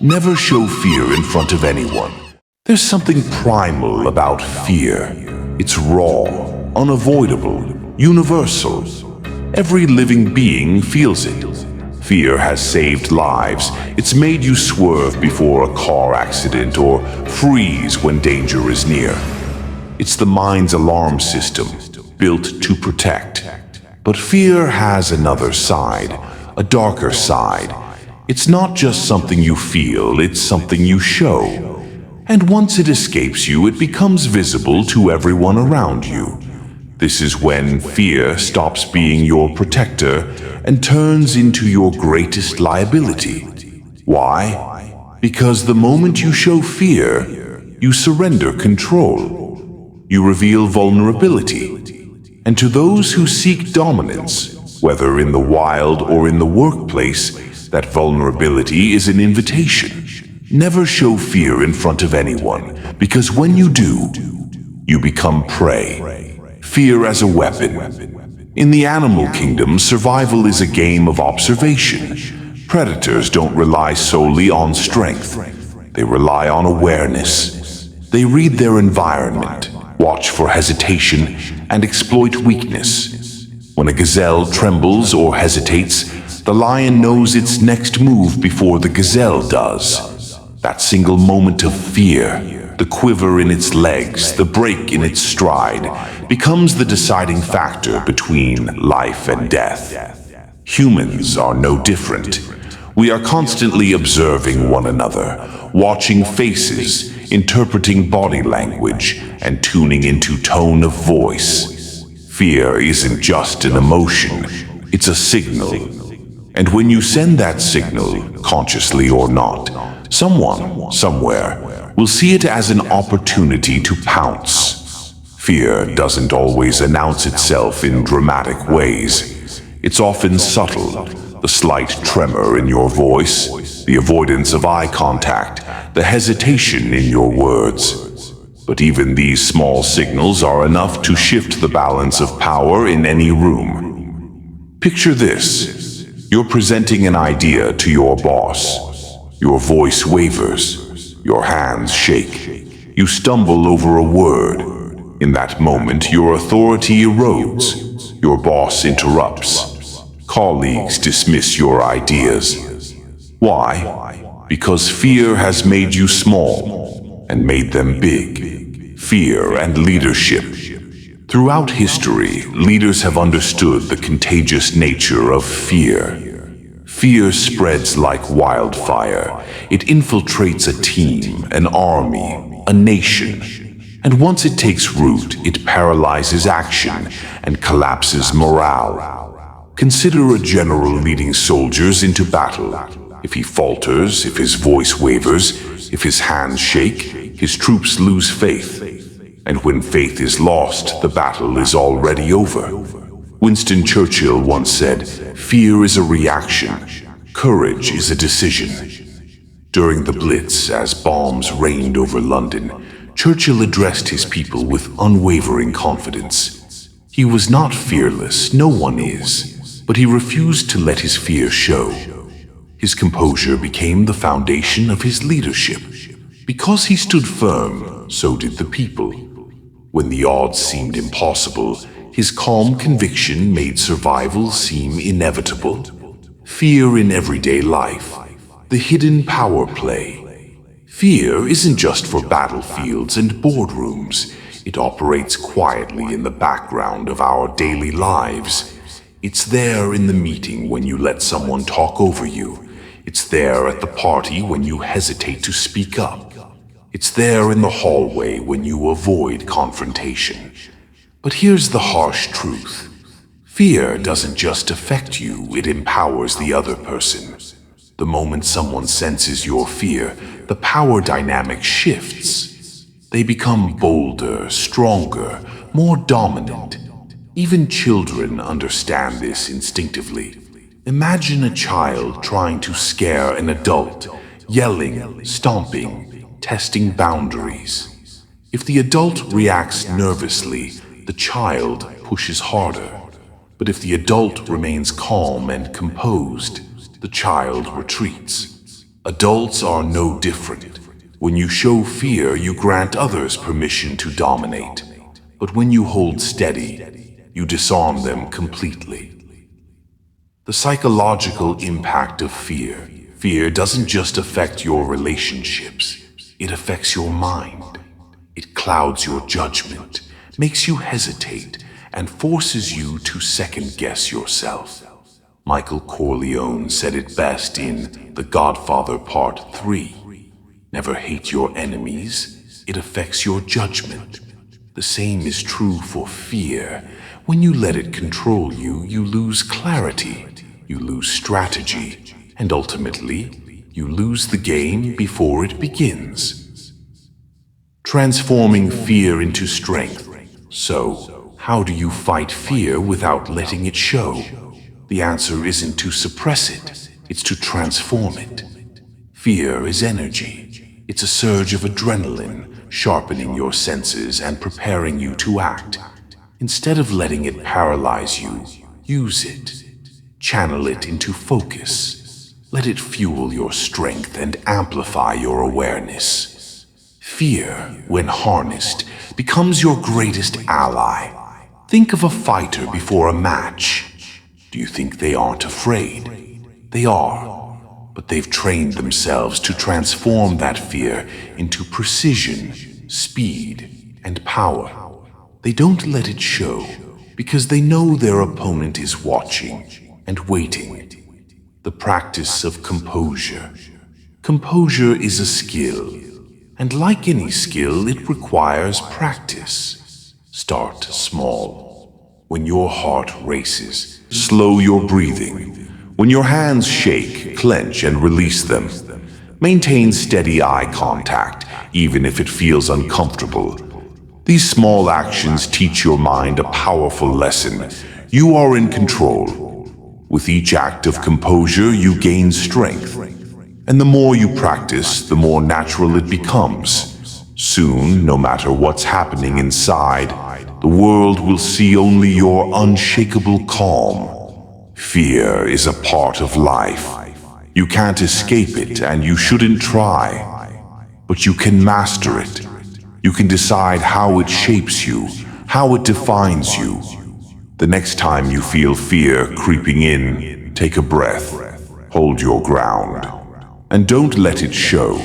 Never show fear in front of anyone. There's something primal about fear. It's raw, unavoidable, universal. Every living being feels it. Fear has saved lives. It's made you swerve before a car accident or freeze when danger is near. It's the mind's alarm system, built to protect. But fear has another side, a darker side. It's not just something you feel, it's something you show. And once it escapes you, it becomes visible to everyone around you. This is when fear stops being your protector and turns into your greatest liability. Why? Because the moment you show fear, you surrender control. You reveal vulnerability. And to those who seek dominance, whether in the wild or in the workplace, that vulnerability is an invitation. Never show fear in front of anyone, because when you do, you become prey. Fear as a weapon. In the animal kingdom, survival is a game of observation. Predators don't rely solely on strength. They rely on awareness. They read their environment, watch for hesitation, and exploit weakness. When a gazelle trembles or hesitates, the lion knows its next move before the gazelle does. That single moment of fear, the quiver in its legs, the break in its stride, becomes the deciding factor between life and death. Humans are no different. We are constantly observing one another, watching faces, interpreting body language, and tuning into tone of voice. Fear isn't just an emotion, it's a signal. And when you send that signal, consciously or not, someone, somewhere, will see it as an opportunity to pounce. Fear doesn't always announce itself in dramatic ways. It's often subtle, the slight tremor in your voice, the avoidance of eye contact, the hesitation in your words. But even these small signals are enough to shift the balance of power in any room. Picture this. You're presenting an idea to your boss. Your voice wavers. Your hands shake. You stumble over a word. In that moment, your authority erodes. Your boss interrupts. Colleagues dismiss your ideas. Why? Because fear has made you small and made them big. Fear and leadership. Throughout history, leaders have understood the contagious nature of fear. Fear spreads like wildfire. It infiltrates a team, an army, a nation. And once it takes root, it paralyzes action and collapses morale. Consider a general leading soldiers into battle. If he falters, if his voice wavers, if his hands shake, his troops lose faith. And when faith is lost, the battle is already over. Winston Churchill once said, "Fear is a reaction. Courage is a decision." During the Blitz, as bombs rained over London, Churchill addressed his people with unwavering confidence. He was not fearless, no one is, but he refused to let his fear show. His composure became the foundation of his leadership. Because he stood firm, so did the people. When the odds seemed impossible, his calm conviction made survival seem inevitable. Fear in everyday life, the hidden power play. Fear isn't just for battlefields and boardrooms. It operates quietly in the background of our daily lives. It's there in the meeting when you let someone talk over you. It's there at the party when you hesitate to speak up. It's there in the hallway when you avoid confrontation. But here's the harsh truth. Fear doesn't just affect you, it empowers the other person. The moment someone senses your fear, the power dynamic shifts. They become bolder, stronger, more dominant. Even children understand this instinctively. Imagine a child trying to scare an adult, yelling, stomping, testing boundaries. If the adult reacts nervously, the child pushes harder. But if the adult remains calm and composed, the child retreats. Adults are no different. When you show fear, you grant others permission to dominate. But when you hold steady, you disarm them completely. The psychological impact of fear. Fear doesn't just affect your relationships, it affects your mind. It clouds your judgment, makes you hesitate, and forces you to second-guess yourself. Michael Corleone said it best in The Godfather Part 3. Never hate your enemies, it affects your judgment. The same is true for fear. When you let it control you, you lose clarity, you lose strategy, and ultimately, you lose the game before it begins. Transforming fear into strength. So, how do you fight fear without letting it show? The answer isn't to suppress it, it's to transform it. Fear is energy. It's a surge of adrenaline, sharpening your senses and preparing you to act. Instead of letting it paralyze you, use it. Channel it into focus. Let it fuel your strength and amplify your awareness. Fear, when harnessed, becomes your greatest ally. Think of a fighter before a match. Do you think they aren't afraid? They are, but they've trained themselves to transform that fear into precision, speed, and power. They don't let it show because they know their opponent is watching and waiting. The practice of composure. Composure is a skill, and like any skill, it requires practice. Start small. When your heart races, slow your breathing. When your hands shake, clench and release them. Maintain steady eye contact, even if it feels uncomfortable. These small actions teach your mind a powerful lesson. You are in control. With each act of composure, you gain strength. And the more you practice, the more natural it becomes. Soon, no matter what's happening inside, the world will see only your unshakable calm. Fear is a part of life. You can't escape it, and you shouldn't try. But you can master it. You can decide how it shapes you, how it defines you. The next time you feel fear creeping in, take a breath, hold your ground, and don't let it show.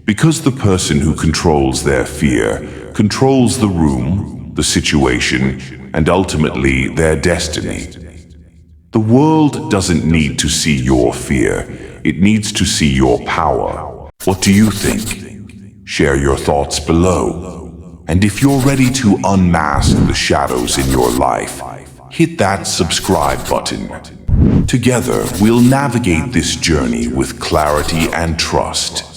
Because the person who controls their fear controls the room, the situation, and ultimately their destiny. The world doesn't need to see your fear, it needs to see your power. What do you think? Share your thoughts below. And if you're ready to unmask the shadows in your life, hit that subscribe button. Together, we'll navigate this journey with clarity and trust.